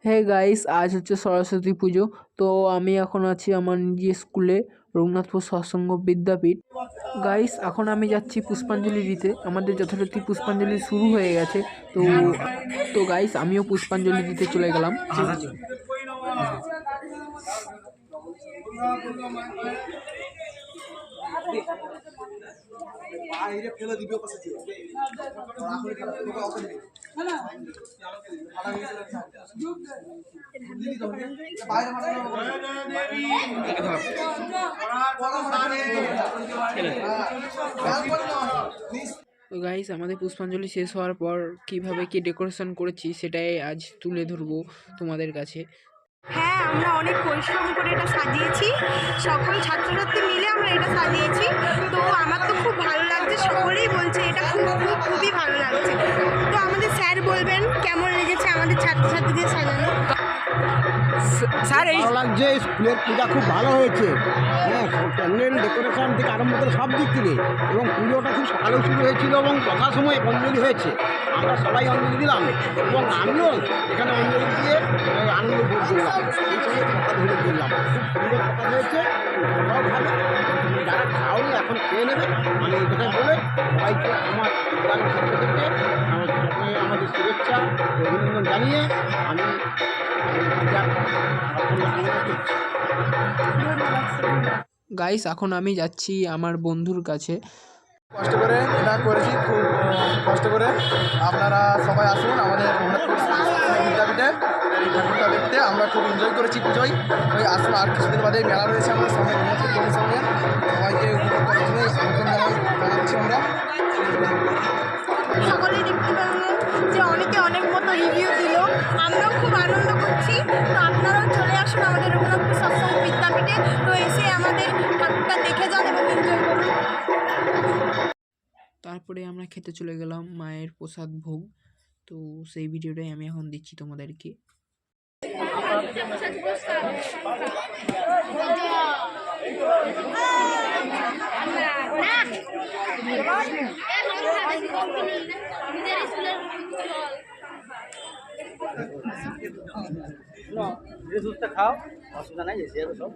Hey guys, আজ হচ্ছে সরস্বতী পুজো। তো আমি এখন আছি আমার নিজের স্কুলে, রঘুনাথপুর সৎসঙ্গ বিদ্যাপীঠ। গাইস, এখন আমি যাচ্ছি পুষ্পাঞ্জলি দিতে। আমাদের যথারীতি পুষ্পাঞ্জলি শুরু হয়ে গেছে। তো তো গাইস, আমিও পুষ্পাঞ্জলি দিতে চলে গেলাম। তো গাইস, আমাদের পুষ্পাঞ্জলি শেষ হওয়ার পর কিভাবে কি ডেকোরেশন করেছি সেটাই আজ তুলে ধরবো তোমাদের কাছে। হ্যাঁ, আমরা অনেক পরিশ্রম করে এটা সাজিয়েছি, সকল ছাত্রছাত্রী মিলে আমরা এটা সাজিয়েছি। তো আমার তো খুব ভালো লাগছে, সকলেই বলছে এটা খুবই ভালো লাগছে। তো আমাদের স্যার বলবেন কেমন লেগেছে আমাদের ছাত্রছাত্রীদের সাজানো। স্যার এই ভালো লাগছে, স্কুলের পূজা খুব ভালো হয়েছে। হ্যাঁ, প্যান্ডেল ডেকোরেশন থেকে আরম্ভ করে সব দিক থেকে, এবং পুজোটা খুব সকালেও শুরু হয়েছিল এবং যথাসময়ে অঞ্জলি হয়েছে। আমরা সবাই অঞ্জলি দিলাম এবং আমিও এখানে অঞ্জলি দিয়ে আনন্দ ভোগ করলাম, এই সঙ্গে কথা ধরে দিলাম। খুব সুন্দর কথা হয়েছে, তোমরাও ভালো, যারা খাওনি এখন খেয়ে নেবে। আমি এই কথা বলে সবাইকে আমার বিদ্যালয় ছাত্রদেরকে আমাদের শুভেচ্ছা অভিনন্দন জানিয়ে আমি গাইস, এখন আমি যাচ্ছি আমার বন্ধুর কাছে। কষ্ট করে এটা করেছি, খুব কষ্ট করে। আপনারা সবাই আসুন আমাদের বিদ্যাপীঠে এই ঠাকুরটা দেখতে। আমরা খুব এনজয় করেছি পুজোয়। ওই আসুন, আর কিছুদিন বাদে মেলা রয়েছে আমাদের সঙ্গে, কমিটির সঙ্গে। সবাইকে উপভোগ করার জন্য জানাচ্ছি আমরা। সকলেই দেখতে পারলেন যে অনেকে অনেক মতো রিভিউ দিল, আমরাও খুব আনন্দ করছি। তো আপনারাও চলে আসুন আমাদের রঘুনাথপুর সৎসঙ্গ বিদ্যাপীঠে। তো এসে আমাদের ঠাকুরটা দেখে যান এবং এনজয় করুন। তারপরে আমরা খেতে চলে গেলাম মায়ের প্রসাদ ভোগ। তো সেই ভিডিওটাই আমি এখন দিচ্ছি তোমাদেরকে। খাও, অসুবিধা নাই, এসে যাবে সব।